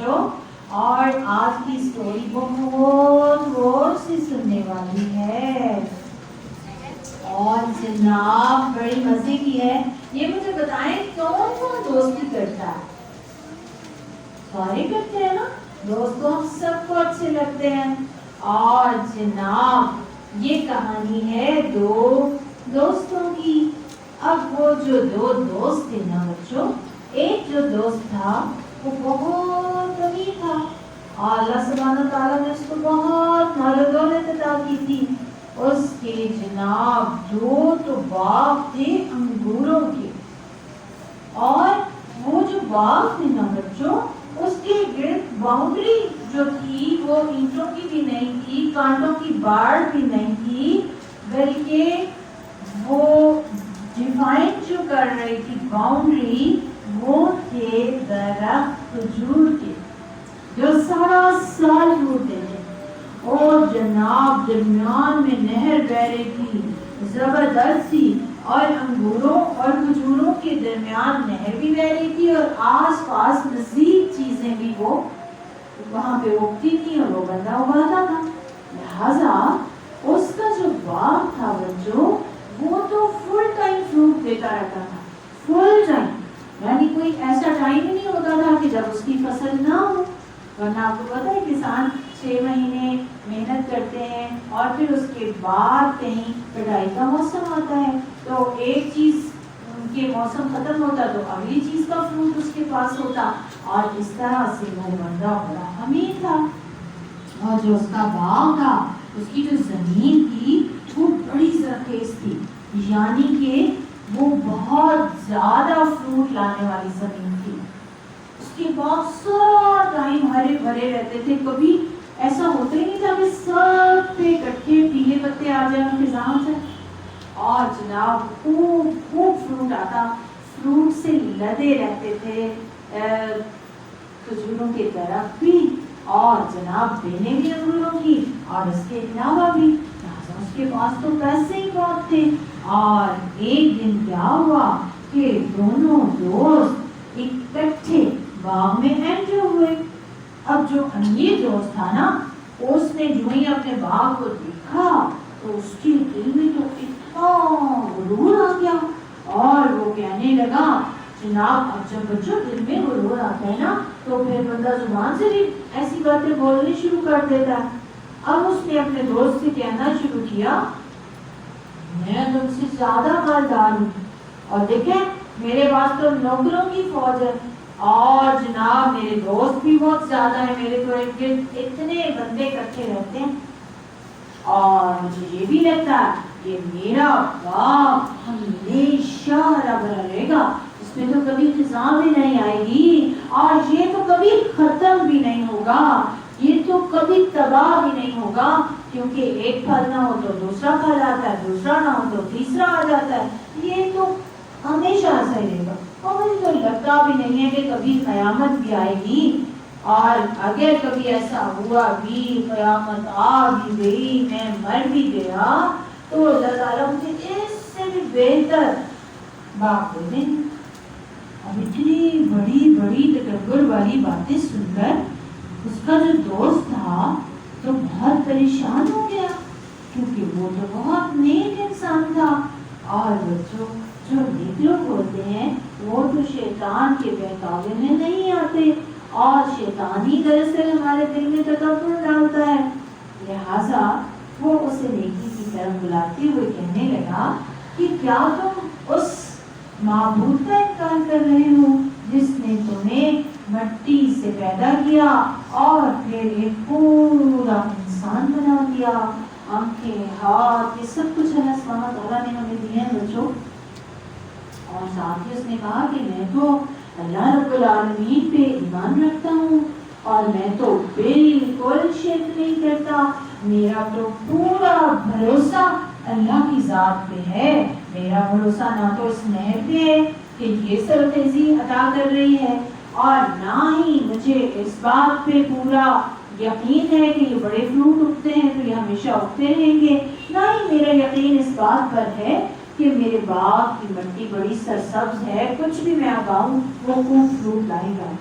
بچوں، اور آج کی اسٹوری بہت غور سے سننے والی ہے اور جناب بڑی مزے کی ہے۔ یہ مجھے بتائیں کون کون دوستی کرتا ہے؟ سارے کرتے ہیں نا، دوست تو ہم سب کو اچھے لگتے ہیں۔ اور جناب یہ کہانی ہے دو دوستوں کی۔ اب وہ جو دو دوست تھے نا بچوں، ایک جو دوست تھا وہ بہت امیر تھا اور اللہ سبحانہ تعالیٰ نے اس کو بہت مال و دولت عطا کی تھی۔ اس کے جناب دو تو باغ تھے انگوروں کے، اور وہ جو باغ تھے نا بچوں، اس کے گرد باؤنڈری جو تھی وہ اینٹوں کی بھی نہیں تھی، کانٹوں کی باڑ بھی نہیں تھی، بلکہ وہ ڈیفائن جو کر رہی تھی باؤنڈری وہ تھے درخت کھجور کے جو سارا سال پھوٹتے تھے۔ اور جناب درمیان میں نہر بہ رہی تھی زبردست سی، اور انگوروں اور کھجوروں کے درمیان نہر بھی بہ رہی تھی، اور آس پاس مزید چیزیں بھی وہ وہاں پہ اگتی تھی اور وہ بندہ اگاتا تھا۔ لہذا اس کا جو باغ تھا بچوں وہ تو فل ٹائم فروٹ دیتا رہتا تھا، فل ٹائم، یعنی کوئی ایسا ٹائم ہی نہیں ہوتا تھا کہ جب اس کی فصل نہ ہو۔ ورنہ آپ کو پتہ ہے کسان 6 مہینے محنت کرتے ہیں اور پھر اس کے بعد کہیں کٹائی کا موسم آتا ہے تو ایک چیز کے موسم ختم ہوتا تو اگلی چیز کا فروٹ اس کے پاس ہوتا، اور اس طرح سے وہ بندہ بڑا امیر تھا۔ اور جو اس کا باغ تھا، اس کی جو زمین تھی وہ بڑی زرخیز تھی، یعنی کہ وہ بہت زیادہ فروٹ لانے والی زمین تھی۔ اس کے باغ سارا ٹائم ہرے بھرے رہتے تھے، کبھی ایسا ہوتا ہی نہیں تھا کہ سب پہ اکٹھے پیلے پتے آ جائیں خزاں سے۔ اور جناب خوب خوب فروٹ آتا، فروٹ سے لدے رہتے تھے کھجوروں کے درخت بھی، اور جناب بیلیں بھی انگوروں کی، اور اس کے علاوہ بھی اس کے پاس تو پیسے ہی بہت تھے۔ اور ایک دن کیا ہوا کہ دونوں دوست اکٹھے باغ میں انٹر ہوئے۔ اب جو امیر دوست تھا نا، اس نے جو ہی اپنے باغ کو دیکھا تو اس کے دل میں تو اتنا غرور آ گیا، اور وہ کہنے لگا جناب اب جب بچوں دل میں غرور آتا ہے نا تو پھر بندہ زبان سے بھی ایسی باتیں بولنی شروع کر دیتا ہے۔ اب اس نے اپنے دوست سے کہنا شروع کیا میں تم سے زیادہ مالدار ہوں، اور دیکھیں میرے پاس تو نوکروں کی فوج ہے، اور جناب میرے دوست بھی بہت زیادہ ہیں، میرے تو ارد گرد اتنے بندے اکٹھے رہتے ہیں، اور مجھے یہ بھی لگتا ہے کہ میرا باغ ہمیشہ ہرا بھرا رہے گا، اس میں تو کبھی خزاں بھی نہیں آئے گی، اور یہ تو کبھی ختم بھی نہیں ہوگا، یہ تو کبھی تباہ بھی نہیں ہوگا، کیونکہ ایک پھل نہ ہو تو دوسرا پھل آتا ہے، دوسرا نہ ہو تو تیسرا آ جاتا ہے، یہ تو ہمیشہ ایسا ہی رہے گا، اور مجھے تو لگتا بھی نہیں ہے کہ کبھی قیامت بھی آئے گی، اور اگر کبھی ایسا ہوا بھی قیامت آ بھی گئی میں مر بھی گیا تو اللہ تعالیٰ مجھے اس سے بھی بہتر باغ دے دیں۔ اب اتنی بڑی بڑی تکبر والی باتیں سن کر اس کا جو دوست تھا تو بہت پریشان ہو گیا، کیونکہ وہ تو بہت نیک انسان تھا، اور بچوں جو نیک لوگ ہوتے ہیں وہ تو شیطان کے بہکاوے میں نہیں آتے، اور شیطان ہی دراصل ہمارے دل میں تکبر ڈالتا ہے۔ لہٰذا وہ اسے نیکی کی طرف بلاتے ہوئے کہنے لگا کہ کیا تم اس معبود کا انکار کر رہے ہو جس نے تمہیں مٹی سے پیدا کیا اور پھر ایک پورا انسان بنا دیا، آنکھیں ہاتھ یہ سب کچھ اللہ سبحانہ تعالیٰ نے ہمیں دیے ہیں بچوں۔ اور ساتھ ہی اس نے کہا کہ میں تو اللہ رب العالمین پہ ایمان رکھتا ہوں، اور میں تو بالکل شرک نہیں کرتا، میرا تو پورا بھروسہ اللہ کی ذات پہ ہے، میرا بھروسہ نہ تو اس نہر پہ ہے کہ یہ سرخیزی عطا کر رہی ہے، اور نہ ہی مجھے اس بات پہ پورا یقین ہے کہ یہ بڑے فروٹ اگتے ہیں تو یہ ہمیشہ اگتے رہیں گے، نہ ہی میرا یقین اس بات پر ہے کہ میرے باغ کی مٹی بڑی سرسبز ہے، کچھ بھی میں اگاؤں وہ خوب فروٹ لائے گا۔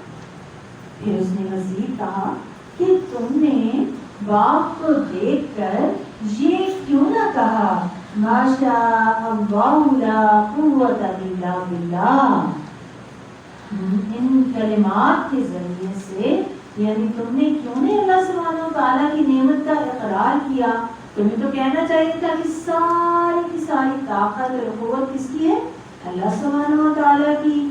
پھر اس نے مزید کہا کہ تم نے باغ کو دیکھ کر یہ کیوں نہ کہا ماشاء اللہ لا قوت الا باللہ؟ ان کلمات کے ذریعے سے یعنی تم نے کیوں نہیں اللہ سبحانہ و تعالیٰ کی نعمت کا اقرار کیا؟ تمہیں تو کہنا چاہیے تھا کہ ساری کی ساری طاقت اور قوت کس کی ہے؟ اللہ سبحانہ و تعالیٰ کی،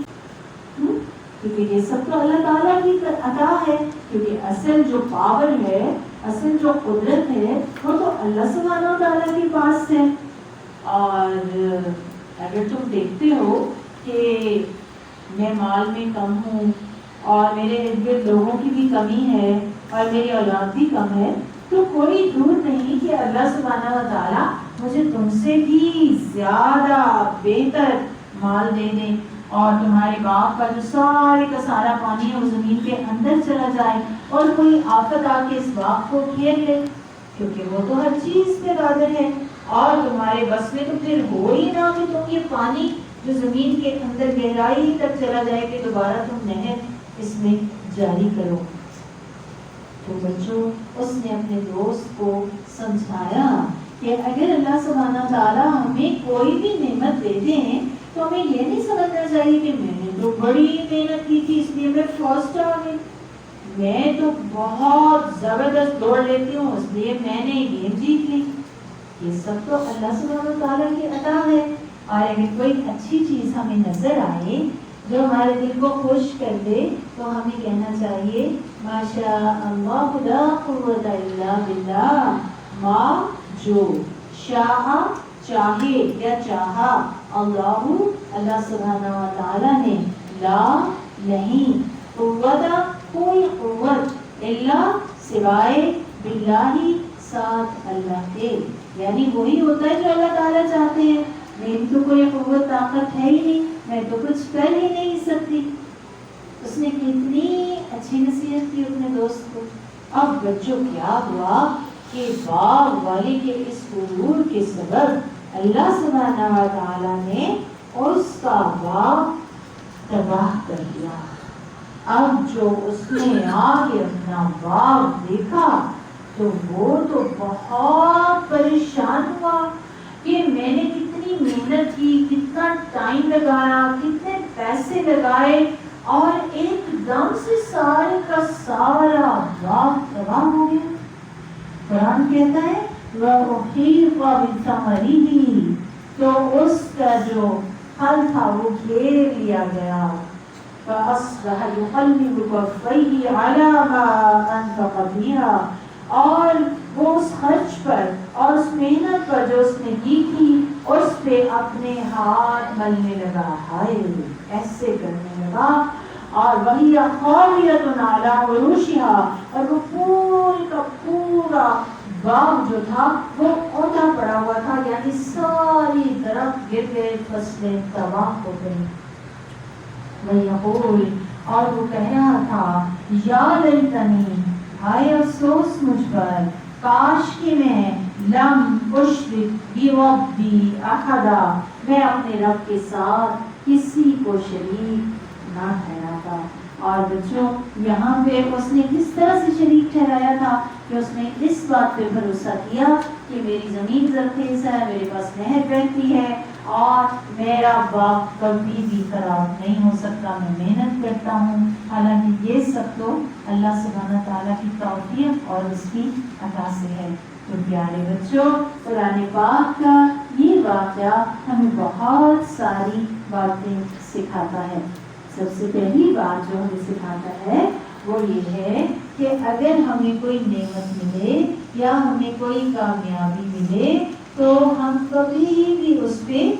کیونکہ یہ سب تو اللہ تعالیٰ کی عطا ہے، کیونکہ اصل جو پاور ہے، اصل جو قدرت ہے وہ تو اللہ سبحانہ و تعالیٰ کے پاس ہے۔ اور اگر تم دیکھتے ہو کہ میں مال میں کم ہوں اور میرے ارد گرد لوگوں کی بھی کمی ہے اور میری اولاد بھی کم ہے، تو کوئی دور نہیں کہ اللہ سبحانہ و تعالیٰ مجھے تم سے بھی زیادہ بہتر مال دے دیں اور تمہارے باغ کا جو سارے کا سارا پانی ہے وہ زمین کے اندر چلا جائے اور کوئی آفت آ کے اس باغ کو گھیر لے، کیونکہ وہ تو ہر چیز پہ قادر ہے۔ اور تمہارے بس میں تو پھر ہو ہی نہ کہ تم یہ پانی جو زمین کے اندر گہرائی تک چلا جائے کہ دوبارہ تم نہر اس میں جاری کرو۔ تو بچوں، اس نے اپنے دوست کو سمجھایا کہ اگر اللہ سبحانہ تعالیٰ ہمیں کوئی بھی نعمت دیتے ہیں تو ہمیں یہ نہیں سمجھنا چاہیے کہ میں نے تو بڑی محنت کی تھی اس لیے میں فرسٹ آ گئی، میں تو بہت زبردست دوڑ لیتی ہوں اس لیے میں نے گیم جیت لی۔ یہ سب تو اللہ سبحانہ تعالیٰ کی عطا ہے۔ اور اگر کوئی اچھی چیز ہمیں نظر آئے جو ہمارے دل کو خوش کر دے تو ہمیں کہنا چاہیے ماشاء اللہ لا قوت الا باللہ، ما جو شاء چاہے یا چاہا، اللہ اللہ سبحانہ و تعالیٰ نے، لا نہیں، قوت کوئی قوت، الا سوائے، باللہ ساتھ اللہ کے، یعنی وہی ہوتا ہے جو اللہ تعالیٰ چاہتے ہیں۔ میری تو کوئی قوت طاقت ہے ہی نہیں، میں تو کچھ کر ہی نہیں سکتی۔ اس نے کتنی اچھی نصیحت کی اپنے دوست کو۔ اب بچوں کیا ہوا کہ باغ والے کے اس غرور کے سبب اللہ سبحانہ و تعالیٰ نے اس کا باغ تباہ کر دیا۔ اب جو اس نے آگے اپنا باغ دیکھا تو وہ تو بہت پریشان ہوا کہ میں نے کتنی محنت کی، کتنا ٹائم لگایا، کتنے پیسے لگائے اور ایک دم سے سارے کا سارا باغ تباہ ہو گیا۔ قرآن کہتا ہے وَأُحِيطَ بِثَمَرِهِ، تو اس کا جو پھل تھا وہ گھیر لیا گیا۔ فَأَصْبَحَ يُقَلِّبُ كَفَّيْهِ عَلَى مَا أَنفَقَ فِيهَا، اور وہ اس خرچ پر اور اس محنت پر جو اس نے کی تھی اس پہ اپنے ہاتھ ملنے لگا، ہائے ایسے کرنے لگا۔ اور وَهِيَ خَاوِيَةٌ عَلَى عُرُوشِهَا، اور وہ پورا کا پورا باغ جو تھا وہ اوندا پڑا ہوا تھا، یعنی ساری درخت گر گئے، فصلیں تباہ ہو گئی۔ وَيَقُولُ، اور وہ کہہ رہا تھا یا لیتنی، ہائے افسوس مجھ پر، کاش کہ میں لم اشرک بربی احدا، میں اپنے رب کے ساتھ کسی کو شریک نہ ٹھہراتا۔ اور بچوں یہاں پہ اس نے کس طرح سے شریک ٹھہرایا تھا کہ اس نے اس بات پہ بھروسہ کیا کہ میری زمین زرخیز ہے، میرے پاس نہر بہتی ہے اور میرا باغ کبھی بھی خراب نہیں ہو سکتا، میں محنت کرتا ہوں۔ حالانکہ یہ سب تو اللہ سبحانہ تعالیٰ کی توفیق اور اس کی عطا سے ہے۔ تو پیارے بچوں، قرآن پاک کا یہ واقعہ ہمیں بہت ساری باتیں سکھاتا ہے۔ سب سے پہلی بات جو ہمیں سکھاتا ہے وہ یہ ہے کہ اگر ہمیں کوئی نعمت ملے یا ہمیں کوئی کامیابی ملے تو ہم کبھی بھی اس پہ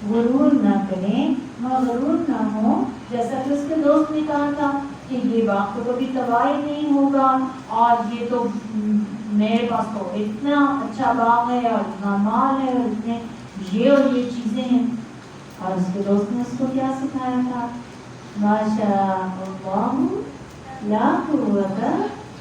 غرور نہ کریں، مغرور نہ ہوں۔ جیسا کہ اس کے دوست نے کہا تھا کہ یہ باغ تو کبھی تباہ نہیں ہوگا اور یہ تو میرے پاس تو اتنا اچھا باغ ہے اور اتنا مال ہے اور اتنے یہ اور یہ چیزیں ہیں۔ اور اس کے دوست نے اس کو کیا سکھایا تھا؟ ماشاء اللہ لا قوت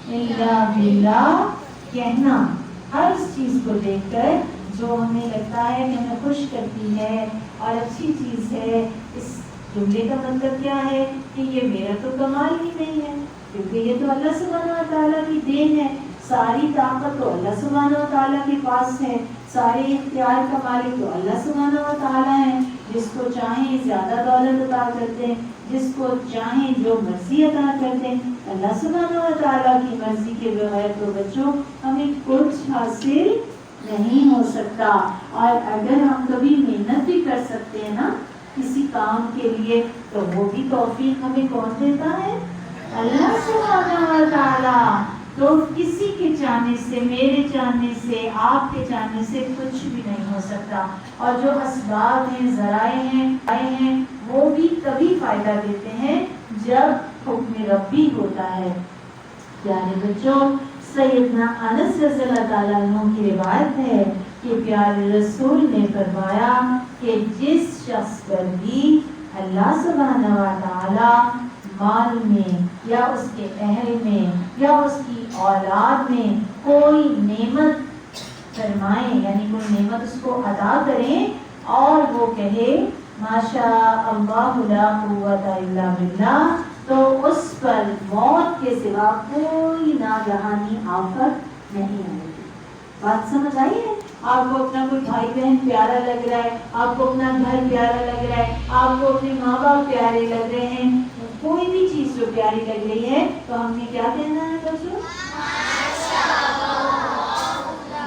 الا باللہ، کہنا ہر اس چیز کو دیکھ کر جو ہمیں لگتا ہے کہ ہمیں خوش کرتی ہے اور اچھی چیز ہے، اس جملے کا مطلب کیا ہے کہ یہ میرا تو کمال ہی نہیں ہے، کیونکہ یہ تو اللہ سبحانہ و تعالیٰ کی دین ہے. ساری طاقت تو اللہ سبحانہ و تعالیٰ کے پاس ہے، سارے اختیار کا مالک تو اللہ سبحانہ و تعالیٰ ہے. جس کو چاہیں زیادہ دولت عطا کرتے ہیں، جس کو چاہیں جو مرضی عطا کرتے ہیں. اللہ سبحانہ و تعالیٰ کی مرضی کے بغیر تو بچوں ہمیں کچھ حاصل نہیں ہو سکتا. اور اگر ہم کبھی محنت بھی کر سکتے ہیں نا کسی کام کے لیے، تو وہ بھی توفیق ہمیں کون دیتا ہے؟ اللہ سبحانہ و تعالیٰ. تو کسی کے چاہنے سے، میرے چاہنے سے، آپ کے چاہنے سے کچھ بھی نہیں ہو سکتا. اور جو اسباب ہیں، ذرائع ہیں، وہ بھی تبھی فائدہ دیتے ہیں جب حکم ربی ہوتا ہے. پیارے بچوں، سیدنا انس رضی اللہ تعالیٰ عنہ کی روایت ہے کہ پیارے رسول نے فرمایا کہ جس شخص پر بھی اللہ سبحانہ و تعالیٰ مال میں یا اس کے اہل میں یا اس کی اولاد میں کوئی نعمت فرمائیں، یعنی کوئی نعمت اس کو عطا کریں اور وہ کہے ماشاء اللہ لا قوت الا باللہ، تو اس پر موت کے سوا کوئی ناگہانی آفت نہیں آئے گی. بات سمجھ آئی ہے؟ آپ کو اپنا کوئی بھائی بہن پیارا لگ رہا ہے، آپ کو اپنا گھر پیارا لگ رہا ہے، آپ کو اپنے ماں باپ پیارے لگ رہے ہیں، کوئی بھی چیز جو پیاری لگ رہی ہے تو ہم نے کیا کہنا ہے بچوں؟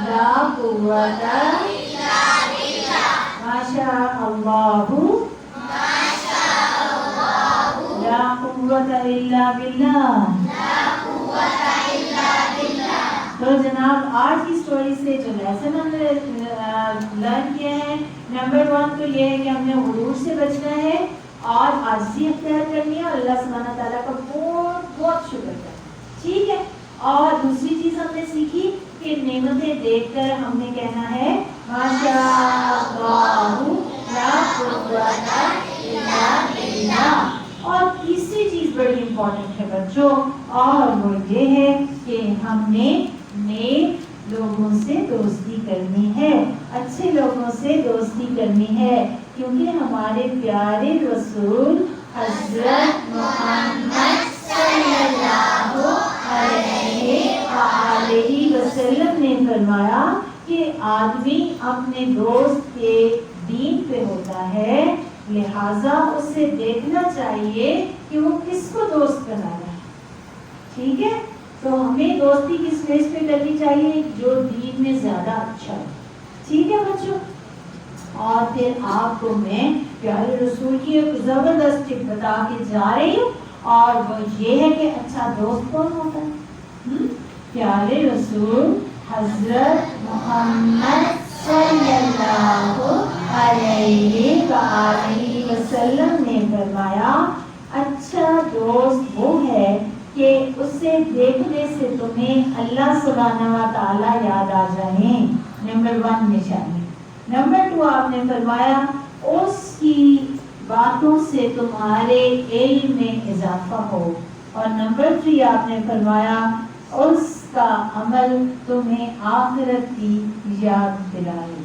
لا قوت الا باللہ، ماشاء اللہ لا قوت الا باللہ. تو جناب آج کی سٹوری سے جو لیسن ہم نے لرن کیا ہے، نمبر 1 تو یہ ہے کہ ہم نے غرور سے بچنا ہے اور عاجزی اختیار کرنی ہے اور اللہ سبحانہ تعالیٰ کا بہت بہت شکر کرنا ہے. ٹھیک ہے. اور دوسری چیز ہم نے سیکھی کہ نعمتیں دیکھ کر ہم نے کہنا ہے ماشاء اللہ لا قوت الا باللہ. اور تیسری چیز بڑی امپورٹنٹ ہے بچوں، اور وہ یہ ہے کہ ہم نے نیک لوگوں سے دوستی کرنی ہے، اچھے لوگوں سے دوستی کرنی ہے، کیونکہ ہمارے پیارے رسول حضرت محمد صلی اللہ علیہ وسلم نے فرمایا کہ آدمی اپنے دوست کے دین پہ ہوتا ہے، لہٰذا اسے دیکھنا چاہیے کہ وہ کس کو دوست بنا رہا ہے. ٹھیک ہے. تو ہمیں دوستی کس بیس پہ کرنی چاہیے؟ جو دین میں زیادہ اچھا ہے. ٹھیک ہے بچوں. اور پھر آپ کو میں پیارے رسول کی ایک زبردست ٹپ بتا کے جا رہی ہوں، اور وہ یہ ہے کہ اچھا دوست کون ہوتا ہے؟ پیارے رسول حضرت محمد صلی اللہ علیہ وآلہ وسلم نے فرمایا اچھا دوست وہ ہے کہ اسے دیکھنے سے تمہیں اللہ سبحانہ و تعالیٰ یاد آ جائیں. نمبر 1 نشانی. نمبر 2 آپ نے فرمایا اس کی باتوں سے تمہارے علم میں اضافہ ہو. اور نمبر 3 آپ نے فرمایا اس کا عمل تمہیں آخرت کی یاد دلائے.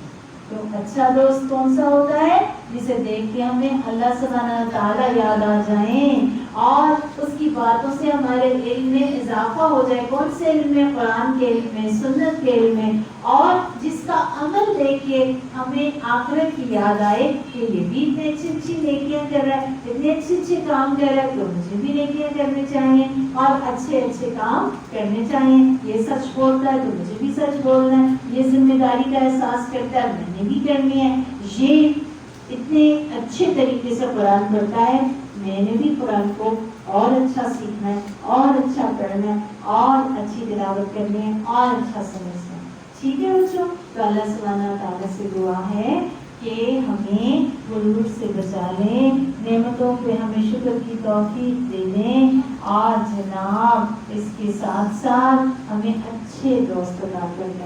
تو اچھا دوست کون سا ہوتا ہے؟ جسے دیکھ کے ہمیں اللہ سبحانہ تعالیٰ یاد آ جائیں اور اس کی باتوں سے ہمارے علم میں اضافہ ہو جائے. کون سے علم میں؟ قرآن کے علم میں، سنت کے علم میں. اور جس کا عمل دیکھ کے ہمیں آخرت کی یاد آئے کہ یہ بھی اتنے اچھی نیکیاں کر رہا ہے، اتنے اچھے کام کر رہا ہے، تو مجھے بھی نیکیاں کرنے چاہیے اور اچھے کام کرنے چاہیے. یہ سچ بولتا ہے تو مجھے بھی سچ بولنا ہے. یہ ذمہ داری کا احساس کرتا ہے، میں نے بھی کرنی ہے. یہ اتنے اچھے طریقے سے قرآن پڑھتا ہے، میں نے بھی قرآن کو اور اچھا سیکھنا ہے اور اچھا پڑھنا ہے اور اچھی تلاوت کرنی ہے اور اچھا سمجھنا ہے. ٹھیک ہے بچوں. تو اللہ سبحانہ تعالیٰ سے دعا ہے کہ ہمیں غرور سے بچا لیں، نعمتوں پہ ہمیں شکر کی توفیق دے دیں، اور جناب اس کے ساتھ ساتھ ہمیں اچھے دوست عطا کر دیں.